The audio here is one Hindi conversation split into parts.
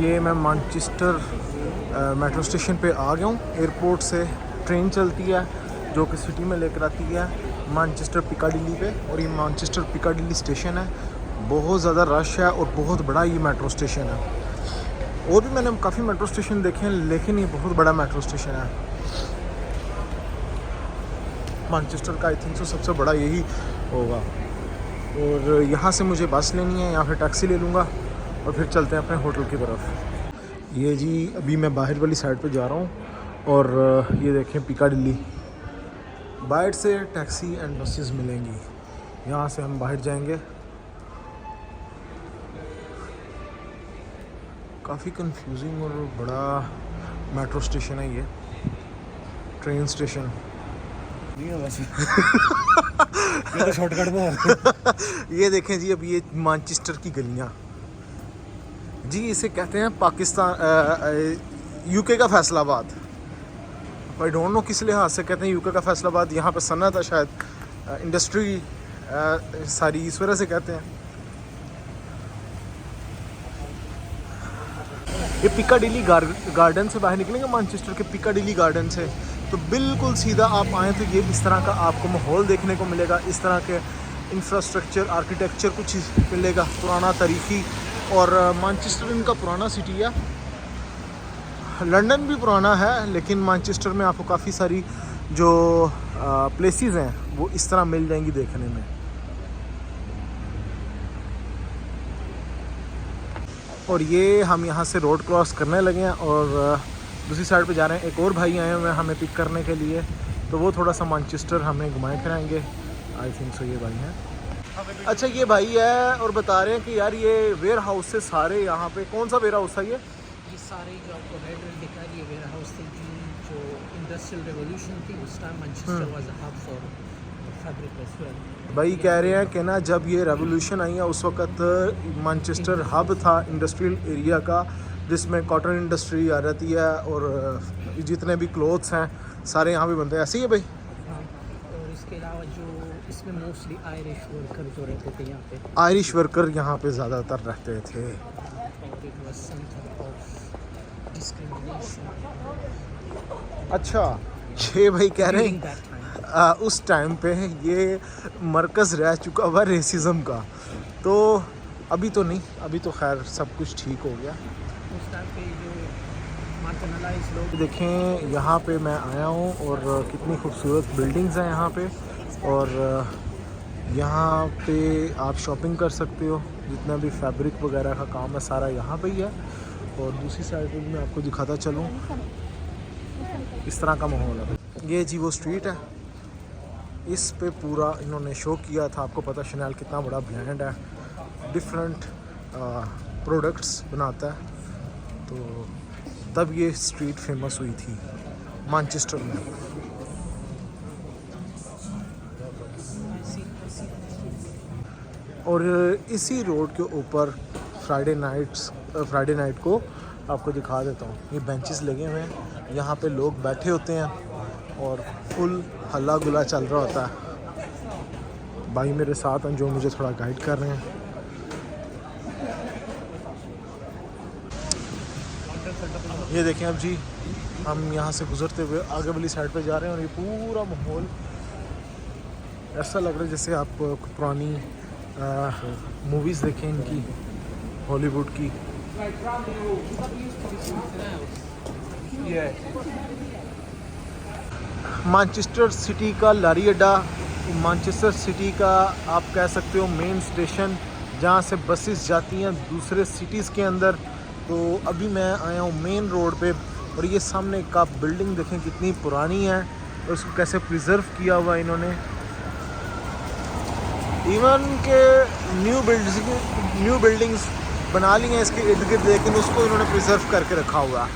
ये मैं मैनचेस्टर मेट्रो स्टेशन पे आ गया हूँ। एयरपोर्ट से ट्रेन चलती है जो कि सिटी में लेकर आती है मैनचेस्टर पिकाडिली पे, और ये मैनचेस्टर पिकाडिली स्टेशन है। बहुत ज़्यादा रश है और बहुत बड़ा ये मेट्रो स्टेशन है। और भी मैंने काफ़ी मेट्रो स्टेशन देखे हैं, लेकिन ये बहुत बड़ा मेट्रो स्टेशन है। मैनचेस्टर का आई थिंक सो सबसे बड़ा यही होगा। और यहाँ से मुझे बस लेनी है या फिर टैक्सी ले लूँगा और फिर चलते हैं अपने होटल की तरफ। ये जी अभी मैं बाहर वाली साइड पे जा रहा हूँ और ये देखें पिकाडिली। बाहर से टैक्सी एंड बसेस मिलेंगी। यहाँ से हम बाहर जाएंगे। काफ़ी कंफ्यूजिंग और बड़ा मेट्रो स्टेशन है ये, ट्रेन स्टेशन। ये तो शॉर्टकट में ये देखें जी, अभी ये मैनचेस्टर की गलियाँ जी, इसे कहते हैं पाकिस्तान यूके का फैसलाबाद। आई डोंट नो किस लिहाज से कहते हैं यूके का फैसलाबाद। यहाँ पे सन्नत है शायद, इंडस्ट्री सारी, इस वजह से कहते हैं। ये पिकाडिली गार्डन से बाहर निकलेंगे, मैनचेस्टर के पिकाडिली गार्डन से, तो बिल्कुल सीधा आप आएँ तो ये इस तरह का आपको माहौल देखने को मिलेगा। इस तरह के इंफ्रास्ट्रक्चर, आर्किटेक्चर कुछ मिलेगा पुराना, तारीखी। और मैनचेस्टर इनका पुराना सिटी है। लंदन भी पुराना है, लेकिन मैनचेस्टर में आपको काफ़ी सारी जो प्लेसेस हैं वो इस तरह मिल जाएंगी देखने में। और ये हम यहाँ से रोड क्रॉस करने लगे हैं और दूसरी साइड पे जा रहे हैं। एक और भाई आए हुए हैं हमें पिक करने के लिए, तो वो थोड़ा सा मैनचेस्टर हमें घुमाए फिराएंगे। आई थिंक सो ये भाई हैं। अच्छा, ये भाई है और बता रहे हैं कि यार ये वेयर हाउस से सारे यहाँ पे, कौन सा वेयर हाउस है ये सारे जो आपको रेड दिखा रही है वेयर हाउस थी जो इंडस्ट्रियल रेवोल्यूशन थी, उस time Manchester was a hub for fabric as well. भाई कह रहे हैं कि ना, जब ये रेवोल्यूशन आई है उस वक्त मैनचेस्टर हब था इंडस्ट्रियल एरिया का, जिसमें कॉटन इंडस्ट्री आ जाती है और जितने भी क्लोथ्स हैं सारे यहाँ पे बनते हैं। ऐसे ही है भाई। और इसके अलावा जो इसमें मोस्टली आयरिश वर्कर जो रहते थे यहाँ पे, आयरिश वर्कर यहाँ पे ज़्यादातर रहते थे। और it was centre of discrimination. अच्छा, ये भाई कह रहे हैं उस टाइम पे ये मरकज़ रह चुका हुआ रेसिज्म का। तो अभी तो नहीं, अभी तो खैर सब कुछ ठीक हो गया। उस टाइम पे जो मार्जिनलाइज्ड लोग, देखें यहाँ पे मैं आया हूँ और कितनी खूबसूरत बिल्डिंग्स हैं यहाँ पे। और यहाँ पे आप शॉपिंग कर सकते हो, जितना भी फैब्रिक वगैरह का काम है सारा यहाँ पे ही है। और दूसरी साइड पे भी मैं आपको दिखाता चलूँ, इस तरह का माहौल है। ये जी वो स्ट्रीट है, इस पे पूरा इन्होंने शो किया था। आपको पता शनेल कितना बड़ा ब्रांड है, डिफरेंट प्रोडक्ट्स बनाता है, तो तब ये स्ट्रीट फेमस हुई थी मैनचेस्टर में। और इसी रोड के ऊपर फ्राइडे नाइट को आपको दिखा देता हूँ, ये बेंचेस लगे हुए हैं, यहाँ पे लोग बैठे होते हैं और फुल हल्ला गुला चल रहा होता है। भाई मेरे साथ हैं जो मुझे थोड़ा गाइड कर रहे हैं। ये देखें अब जी, हम यहाँ से गुजरते हुए आगे वाली साइड पे जा रहे हैं और ये पूरा माहौल ऐसा लग रहा है जैसे आप पुरानी मूवीज़ देखें इनकी, हॉलीवुड की। मैनचेस्टर सिटी का लारी अड्डा, मैनचेस्टर सिटी का आप कह सकते हो मेन स्टेशन, जहाँ से बसेस जाती हैं दूसरे सिटीज़ के अंदर। तो अभी मैं आया हूँ मेन रोड पे और ये सामने का बिल्डिंग देखें कितनी पुरानी है और उसको कैसे प्रिजर्व किया हुआ है इन्होंने। इवन के न्यू बिल्डिंग्स बना ली हैं इसके इर्द गिर्द, लेकिन उसको इन्होंने प्रिजर्व करके रखा हुआ है।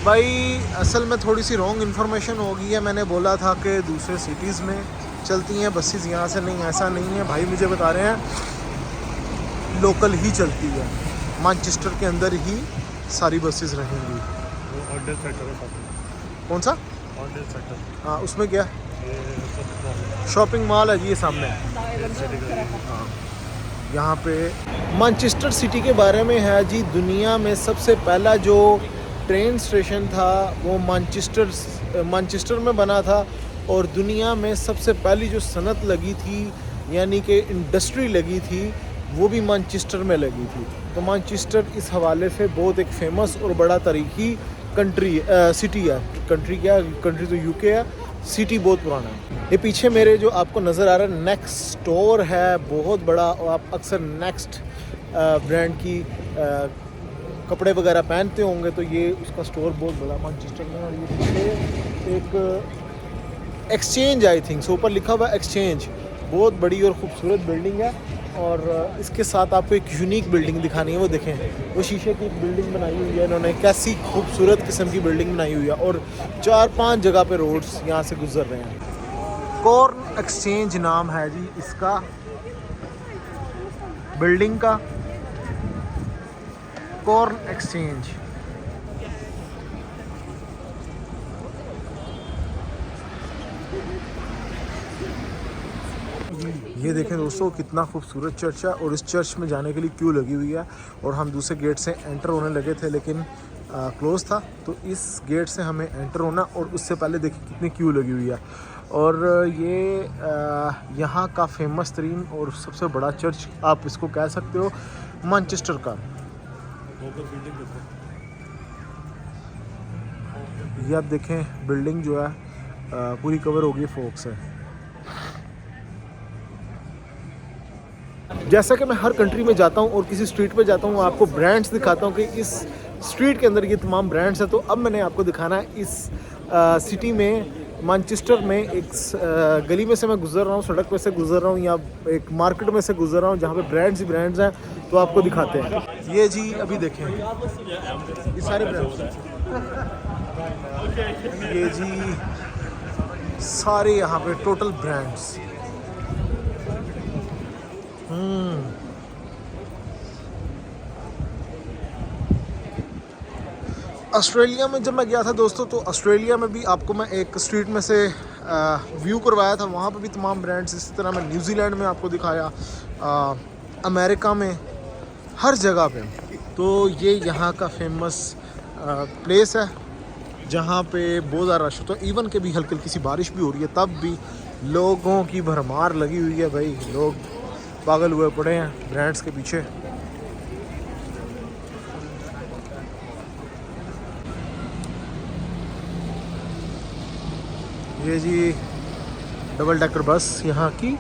भाई असल में थोड़ी सी रॉन्ग इन्फॉर्मेशन हो गई है। मैंने बोला था कि दूसरे सिटीज़ में चलती हैं बसेस, यहाँ से नहीं, ऐसा नहीं है। भाई मुझे बता रहे हैं लोकल ही चलती है, मैनचेस्टर के अंदर ही सारी बसेस रहेंगी। कौन सा? हाँ, उसमें क्या? शॉपिंग मॉल है जी ये सामने। हाँ, यहाँ पे मैनचेस्टर सिटी के बारे में है जी। दुनिया में सबसे पहला जो ट्रेन स्टेशन था वो मैनचेस्टर में बना था, और दुनिया में सबसे पहली जो सनत लगी थी यानी कि इंडस्ट्री लगी थी वो भी मैनचेस्टर में लगी थी। तो मैनचेस्टर इस हवाले से बहुत एक फेमस और बड़ा तारीखी सिटी है। कंट्री तो यूके है, सिटी बहुत पुराना है। ये पीछे मेरे जो आपको नज़र आ रहा है नेक्स्ट स्टोर है, बहुत बड़ा, और आप अक्सर नेक्स्ट ब्रांड की कपड़े वगैरह पहनते होंगे, तो ये उसका स्टोर बहुत बड़ा मैनचेस्टर में। और ये पीछे एक एक्सचेंज आई थिंक सो ऊपर लिखा हुआ एक्सचेंज, बहुत बड़ी और ख़ूबसूरत बिल्डिंग है। और इसके साथ आपको एक यूनिक बिल्डिंग दिखानी है, वो देखें, वो शीशे की एक बिल्डिंग बनाई हुई है इन्होंने, कैसी खूबसूरत किस्म की बिल्डिंग बनाई हुई है, और 4-5 जगह पे रोड्स यहाँ से गुजर रहे हैं। कॉर्न एक्सचेंज नाम है जी इसका बिल्डिंग का, कॉर्न एक्सचेंज। ये देखें दोस्तों कितना खूबसूरत चर्च है, और इस चर्च में जाने के लिए क्यू लगी हुई है, और हम दूसरे गेट से एंटर होने लगे थे लेकिन क्लोज़ था, तो इस गेट से हमें एंटर होना, और उससे पहले देखिए कितनी क्यू लगी हुई है। और ये यहाँ का फेमस तरीन और सबसे बड़ा चर्च आप इसको कह सकते हो मैनचेस्टर का। ये आप देखें बिल्डिंग जो है पूरी कवर हो गई फोक से। जैसा कि मैं हर कंट्री में जाता हूँ और किसी स्ट्रीट पे जाता हूँ, आपको ब्रांड्स दिखाता हूँ कि इस स्ट्रीट के अंदर ये तमाम ब्रांड्स हैं। तो अब मैंने आपको दिखाना है इस सिटी में, मैनचेस्टर में एक गली में से मैं गुजर रहा हूँ, सड़क पे से गुजर रहा हूँ, या एक मार्केट में से गुजर रहा हूँ जहाँ पे ब्रांड्स ही ब्रांड्स हैं, तो आपको दिखाते हैं। ये जी अभी देखें ये सारे ब्रांड्स, ये जी सारे यहाँ पे टोटल ब्रांड्स। ऑस्ट्रेलिया में जब मैं गया था दोस्तों, तो ऑस्ट्रेलिया में भी आपको मैं एक स्ट्रीट में से व्यू करवाया था, वहाँ पे भी तमाम ब्रांड्स। इसी तरह मैं न्यूजीलैंड में आपको दिखाया, अमेरिका में, हर जगह पे। तो ये यहाँ का फेमस प्लेस है जहाँ पे बहुत ज़्यादा रश होता है। इवन के भी हल्की हल्की सी बारिश भी हो रही है, तब भी लोगों की भरमार लगी हुई है भाई, लोग पागल हुए पड़े हैं ब्रांड्स के पीछे। ये जी डबल डेकर बस यहाँ की,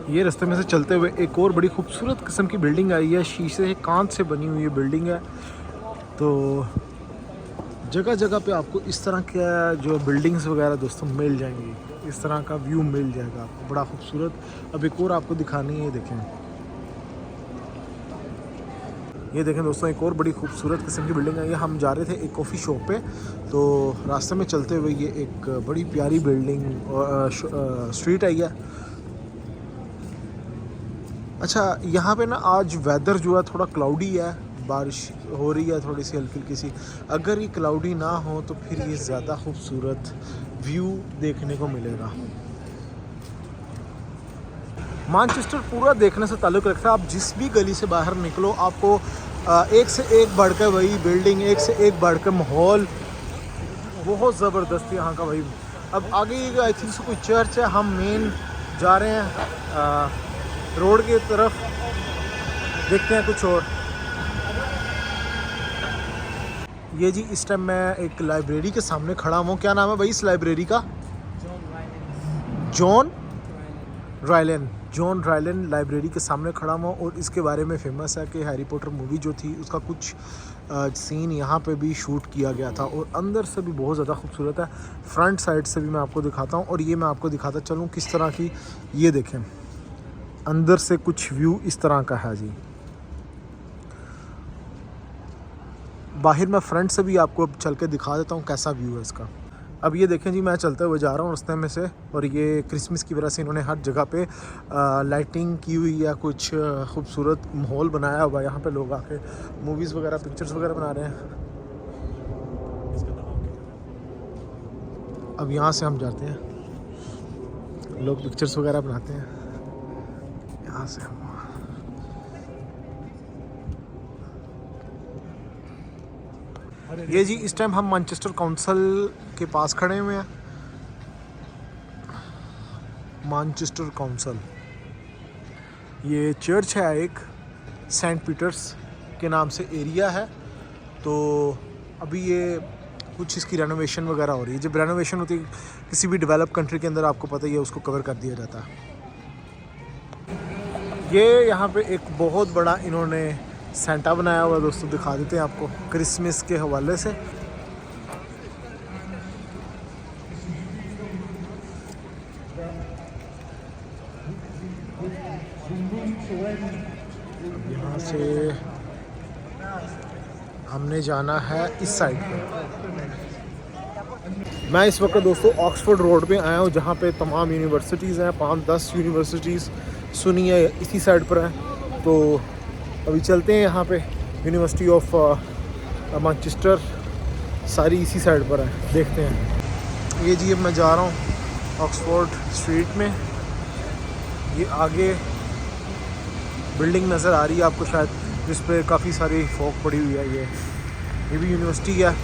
ये रास्ते में से चलते हुए एक और बड़ी खूबसूरत किस्म की बिल्डिंग आई है, शीशे कांच से बनी हुई ये बिल्डिंग है। तो जगह जगह पे आपको इस तरह का जो बिल्डिंग्स वगैरह दोस्तों मिल जाएंगी, इस तरह का व्यू मिल जाएगा आपको बड़ा खूबसूरत। अब एक और आपको दिखानी है, ये देखें, ये देखें दोस्तों एक और बड़ी खूबसूरत किस्म की बिल्डिंग है। ये हम जा रहे थे एक कॉफ़ी शॉप पे, तो रास्ते में चलते हुए ये एक बड़ी प्यारी बिल्डिंग स्ट्रीट आई है। अच्छा, यहाँ पे ना आज वेदर जो है थोड़ा क्लाउडी है, बारिश हो रही है थोड़ी सी हल्की हल्की सी। अगर ये क्लाउडी ना हो तो फिर ये ज़्यादा खूबसूरत व्यू देखने को मिलेगा। मैनचेस्टर पूरा देखने से ताल्लुक़ रखता है। आप जिस भी गली से बाहर निकलो, आपको एक से एक बढ़कर वही बिल्डिंग, एक से एक बढ़कर माहौल, बहुत ज़बरदस्त यहाँ का भाई। अब आगे आई थिंक से कोई चर्च है, हम मेन जा रहे हैं रोड की तरफ, देखते हैं कुछ और। ये जी इस टाइम मैं एक लाइब्रेरी के सामने खड़ा हूँ। क्या नाम है भाई इस लाइब्रेरी का? जॉन रायलन लाइब्रेरी के सामने खड़ा हुआ, और इसके बारे में फ़ेमस है कि हैरी पॉटर मूवी जो थी उसका कुछ सीन यहाँ पे भी शूट किया गया था, और अंदर से भी बहुत ज़्यादा खूबसूरत है। फ्रंट साइड से भी मैं आपको दिखाता हूँ, और ये मैं आपको दिखाता चलूँ किस तरह की, ये देखें अंदर से कुछ व्यू इस तरह का है जी। बाहर मैं फ्रंट से भी आपको चल के दिखा देता हूँ कैसा व्यू है इसका। अब ये देखें जी, मैं चलते हुए जा रहा हूँ रास्ते में से, और ये क्रिसमस की वजह से इन्होंने हर जगह पे लाइटिंग की हुई है, कुछ खूबसूरत माहौल बनाया हुआ है। यहाँ पे लोग आके मूवीज़ वगैरह, पिक्चर्स वगैरह बना रहे हैं। अब यहाँ से हम जाते हैं, लोग पिक्चर्स वगैरह बनाते हैं। यहाँ से हम ये जी, इस टाइम हम मैनचेस्टर काउंसिल के पास खड़े हुए हैं। मैनचेस्टर काउंसिल, ये चर्च है एक, सेंट पीटर्स के नाम से एरिया है। तो अभी ये कुछ इसकी रेनोवेशन वगैरह हो रही है। जब रेनोवेशन होती है किसी भी डेवलप कंट्री के अंदर, आपको पता ही है, उसको कवर कर दिया जाता है। ये यहाँ पे एक बहुत बड़ा इन्होंने सेंटा बनाया हुआ है दोस्तों, दिखा देते हैं आपको क्रिसमस के हवाले से। यहाँ से हमने जाना है इस साइड पे। मैं इस वक्त दोस्तों ऑक्सफोर्ड रोड पे आया हूँ, जहाँ पे तमाम यूनिवर्सिटीज़ हैं। 5-10 यूनिवर्सिटीज़ सुनी है इसी साइड पर हैं। तो अभी चलते हैं यहाँ पे, यूनिवर्सिटी ऑफ मैनचेस्टर सारी इसी साइड पर है, देखते हैं। ये जी, अब मैं जा रहा हूँ ऑक्सफोर्ड स्ट्रीट में। ये आगे बिल्डिंग नज़र आ रही है आपको शायद, जिस पे काफ़ी सारी फॉग पड़ी हुई है। ये भी यूनिवर्सिटी है।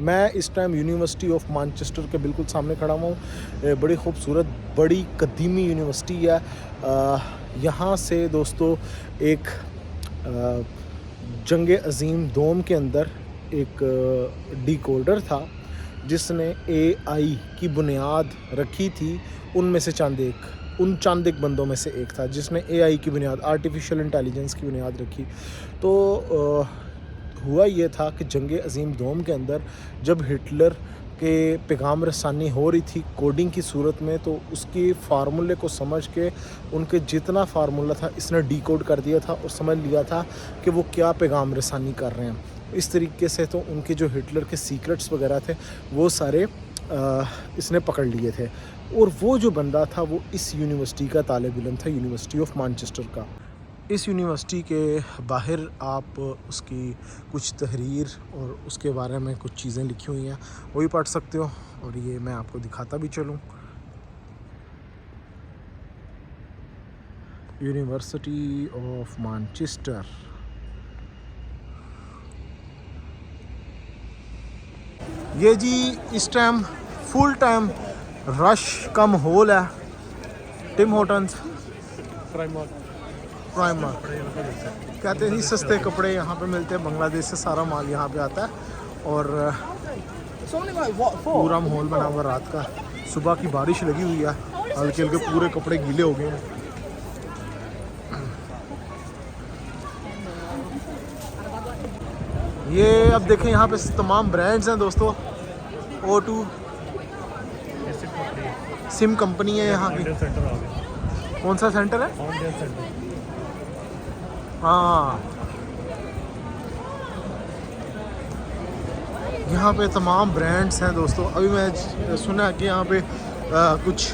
मैं इस टाइम यूनिवर्सिटी ऑफ मैनचेस्टर के बिल्कुल सामने खड़ा हुआ हूँ। बड़ी खूबसूरत, बड़ी कदीमी यूनिवर्सिटी है। यहाँ से दोस्तों एक जंग अज़ीम दोम के अंदर एक डिकोडर था, जिसने AI की बुनियाद रखी थी। उनमें से चंद एक बंदों में से एक था जिसने AI की बुनियाद, आर्टिफिशियल इंटेलिजेंस की बुनियाद रखी। तो हुआ ये था कि जंग अज़ीम दोम के अंदर जब हिटलर के पैगाम रसानी हो रही थी कोडिंग की सूरत में, तो उसके फार्मूले को समझ के उनके जितना फार्मूला था इसने डिकोड कर दिया था और समझ लिया था कि वो क्या पैगाम रसानी कर रहे हैं। इस तरीके से तो उनके जो हिटलर के सीक्रेट्स वगैरह थे वो सारे इसने पकड़ लिए थे। और वो जो बंदा था वो इस यूनिवर्सिटी का तालिब इल्म था, यूनिवर्सिटी ऑफ मैनचेस्टर का। इस यूनिवर्सिटी के बाहर आप उसकी कुछ तहरीर और उसके बारे में कुछ चीज़ें लिखी हुई हैं, वो भी पढ़ सकते हो। और ये मैं आपको दिखाता भी चलूँ, यूनिवर्सिटी ऑफ मैनचेस्टर। ये जी, इस टाइम फुल टाइम रश का माहौल है। टिम हॉर्टन्स, प्राइमर कहते हैं, सस्ते कपड़े यहाँ पे मिलते हैं। बांग्लादेश से सारा माल यहाँ पे आता है। और पूरा माहौल बना हुआ रात का। सुबह की बारिश लगी हुई है, हल्के हल्के पूरे कपड़े गीले हो गए हैं। ये अब देखें, यहाँ पे तमाम ब्रांड्स हैं दोस्तों। O2 सिम कंपनी है यहाँ की। कौन सा सेंटर है? हाँ, यहाँ पे तमाम ब्रांड्स हैं दोस्तों। अभी मैं सुना कि यहाँ पे कुछ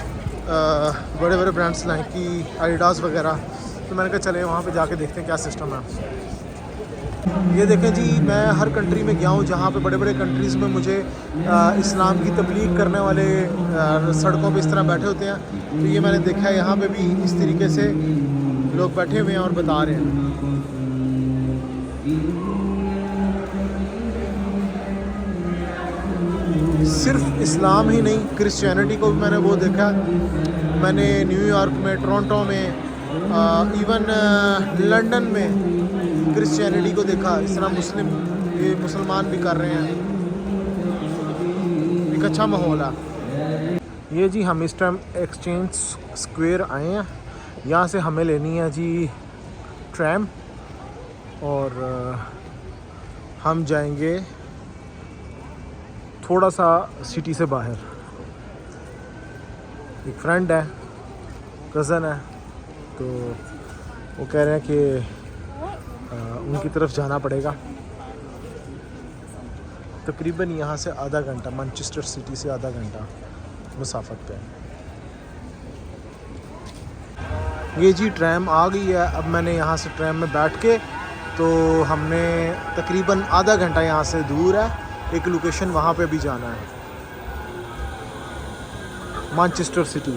बड़े बड़े ब्रांड्स लाए कि एडिडास वगैरह, तो मैंने कहा चले वहाँ पे जाके देखते हैं क्या सिस्टम है। ये देखें जी, मैं हर कंट्री में गया हूँ जहाँ पे बड़े बड़े कंट्रीज़ में मुझे इस्लाम की तबलीग करने वाले सड़कों पे इस तरह बैठे होते हैं। तो ये मैंने देखा है, यहाँ पे भी इस तरीके से लोग बैठे हुए हैं और बता रहे हैं। सिर्फ इस्लाम ही नहीं, क्रिश्चियनिटी को भी मैंने वो देखा। मैंने न्यूयॉर्क में, टोरंटो में, इवन लंदन में क्रिश्चियनिटी को देखा। इस तरह मुसलमान भी कर रहे हैं। एक अच्छा माहौल है। ये जी, हम इस टाइम एक्सचेंज स्क्वायर आए हैं। यहाँ से हमें लेनी है जी ट्रैम, और हम जाएंगे थोड़ा सा सिटी से बाहर। एक फ्रेंड है, कज़न है, तो वो कह रहे हैं कि उनकी तरफ जाना पड़ेगा। तकरीबन यहाँ से आधा घंटा, मैनचेस्टर सिटी से आधा घंटा मुसाफत पे है। ये जी ट्रैम आ गई है। अब मैंने यहाँ से ट्रैम में बैठ के, तो हमने तकरीबन आधा घंटा यहाँ से दूर है, एक लोकेशन वहाँ पे भी जाना है, मैनचेस्टर सिटी।